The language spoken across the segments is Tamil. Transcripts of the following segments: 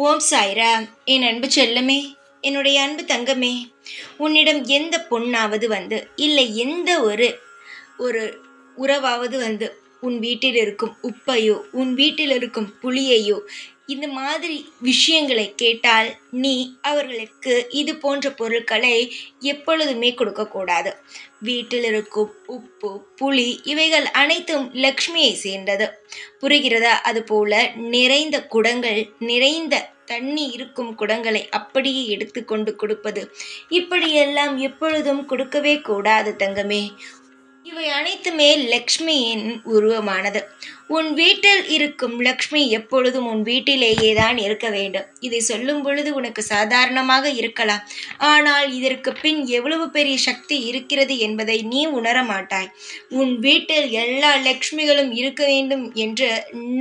ஓம் சாய்ராம். என் அன்பு செல்லமே, என்னுடைய அன்பு தங்கமே, உன்னிடம் எந்த பொண்ணாவது இல்லை எந்த ஒரு ஒரு உறவாவது உன் வீட்டில் இருக்கும் உப்பையோ உன் வீட்டில் இருக்கும் புளியையோ இந்த மாதிரி விஷயங்களை கேட்டால் நீ அவர்களுக்கு இது போன்ற பொருட்களை எப்பொழுதுமே கொடுக்கக்கூடாது. வீட்டில் இருக்கும் உப்பு புளி இவைகள் அனைத்தும் லக்ஷ்மியை சேர்ந்தது. புரிகிறதா? அதுபோல நிறைந்த குடங்கள் நிறைந்த தண்ணி இருக்கும் குடங்களை அப்படியே எடுத்துக்கொண்டு கொடுப்பது இப்படியெல்லாம் எப்பொழுதும் கொடுக்கவே கூடாது தங்கமே. இவை அனைத்துமே லக்ஷ்மியின் உருவமானது. உன் வீட்டில் இருக்கும் லக்ஷ்மி எப்பொழுதும் உன் வீட்டிலேயே தான் இருக்க வேண்டும். இதை சொல்லும் பொழுது உனக்கு சாதாரணமாக இருக்கலாம். ஆனால் இதற்கு பின் எவ்வளவு பெரிய சக்தி இருக்கிறது என்பதை நீ உணர மாட்டாய். உன் வீட்டில் எல்லா லக்ஷ்மிகளும் இருக்க வேண்டும் என்று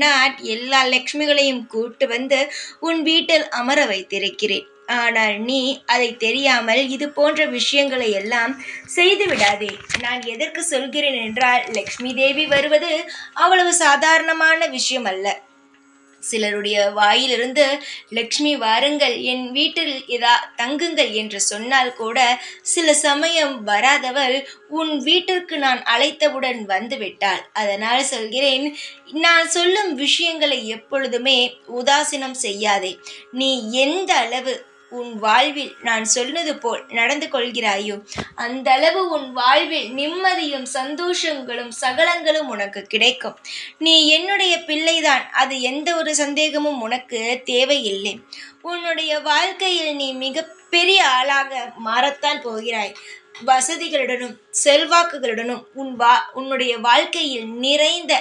நான் எல்லா லக்ஷ்மிகளையும் கூட்டு உன் வீட்டில் அமர வைத்திருக்கிறேன். ஆனால் நீ அதை தெரியாமல் இது போன்ற விஷயங்களை எல்லாம் செய்து விடாதே. நான் எதற்கு சொல்கிறேன் என்றால், லக்ஷ்மி தேவி வருவது அவ்வளவு சாதாரணமான விஷயம் அல்ல. சிலருடைய வாயிலிருந்து லக்ஷ்மி வாருங்கள், என் வீட்டில் தங்குங்கள் என்று சொன்னால் கூட சில சமயம் வராதவள் உன் வீட்டிற்கு நான் அழைத்தவுடன் வந்து விட்டாள். அதனால் சொல்கிறேன், நான் சொல்லும் விஷயங்களை எப்பொழுதுமே உதாசீனம் செய்யாதே. நீ எந்த அளவு உன் வாழ்வில் நான் சொன்னது போல் நடந்து கொள்கிறாயோ அந்த அளவு உன் வாழ்வில் நிம்மதியும் சந்தோஷங்களும் சகலங்களும் உனக்கு கிடைக்கும். நீ என்னுடைய பிள்ளைதான், அது எந்த ஒரு சந்தேகமும் உனக்கு தேவையில்லை. உன்னுடைய வாழ்க்கையில் நீ மிக பெரிய ஆளாக மாறத்தான் போகிறாய். வசதிகளுடனும் செல்வாக்குகளுடனும் உன்னுடைய வாழ்க்கையில் நிறைந்த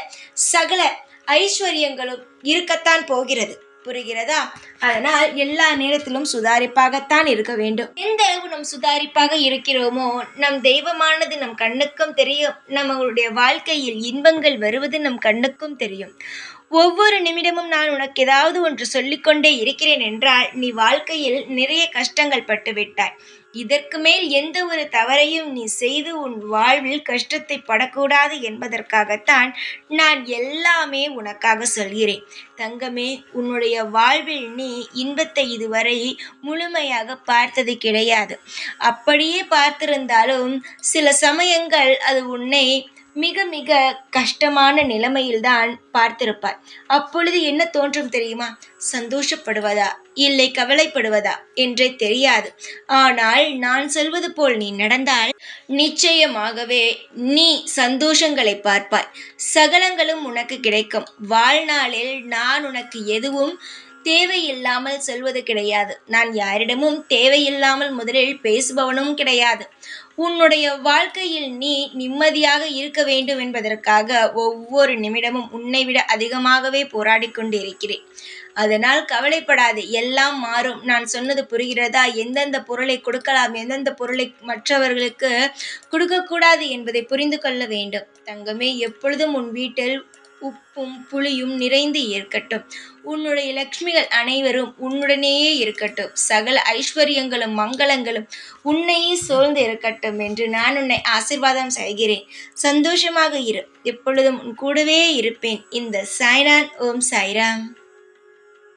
சகல ஐஸ்வர்யங்களும் இருக்கத்தான் போகிறது. புரிகிறதா? அதனால் எல்லா நேரத்திலும் சுதாரிப்பாகத்தான் இருக்க வேண்டும். எந்த அளவு நம் சுதாரிப்பாக இருக்கிறோமோ நம் தெய்வமானது நம் கண்ணுக்கும் தெரியும். நம்மளுடைய வாழ்க்கையில் இன்பங்கள் வருவது நம் கண்ணுக்கும் தெரியும். ஒவ்வொரு நிமிடமும் நான் உனக்கு ஏதாவது ஒன்று சொல்லிக்கொண்டே இருக்கிறேன் என்றால் நீ வாழ்க்கையில் நிறைய கஷ்டங்கள் பட்டுவிட்டாய். இதற்கு மேல் எந்த ஒரு தவறையும் நீ செய்து உன் வாழ்வில் கஷ்டத்தை படக்கூடாது என்பதற்காகத்தான் நான் எல்லாமே உனக்காக சொல்கிறேன். தங்கமே, உன்னுடைய வாழ்வில் நீ இன்பத்தை இதுவரை முழுமையாக பார்த்தது கிடையாது. அப்படியே பார்த்திருந்தாலும் சில சமயங்கள் அது உன்னை மிக மிக கஷ்டமான நிலைமையில்தான் பார்த்திருப்பாய். அப்பொழுது என்ன தோன்றும் தெரியுமா? சந்தோஷப்படுவதா இல்லை கவலைப்படுவதா என்றே தெரியாது. ஆனால் நான் சொல்வது போல் நீ நடந்தால் நிச்சயமாகவே நீ சந்தோஷங்களை பார்ப்பாய். சகலங்களும் உனக்கு கிடைக்கும். வாழ்நாளில் நான் உனக்கு எதுவும் தேவையில்லாமல் சொல்வது கிடையாது. நான் யாரிடமும் தேவையில்லாமல் முதலில் பேசுபவனும் கிடையாது. உன்னுடைய வாழ்க்கையில் நீ நிம்மதியாக இருக்க வேண்டும் என்பதற்காக ஒவ்வொரு நிமிடமும் உன்னை விட அதிகமாகவே போராடி கொண்டு இருக்கிறேன். அதனால் கவலைப்படாது, எல்லாம் மாறும். நான் சொன்னது புரிகிறதா? எந்தெந்த பொருளை கொடுக்கலாம், எந்தெந்த பொருளை மற்றவர்களுக்கு கொடுக்கக்கூடாது என்பதை புரிந்து கொள்ள வேண்டும். தங்கமே, எப்பொழுதும் உன் வீட்டில் உப்பும் புளியும் நிறைந்து இருக்கட்டும். உன்னுடைய லக்ஷ்மிகள் அனைவரும் உன்னுடனேயே இருக்கட்டும். சகல ஐஸ்வர்யங்களும் மங்களங்களும் உன்னையே சூழ்ந்து இருக்கட்டும் என்று நான் உன்னை ஆசீர்வாதம் செய்கிறேன். சந்தோஷமாக இரு. எப்பொழுதும் உன் கூடவே இருப்பேன். இந்த சாய்ராம். ஓம் சாய்ராம்.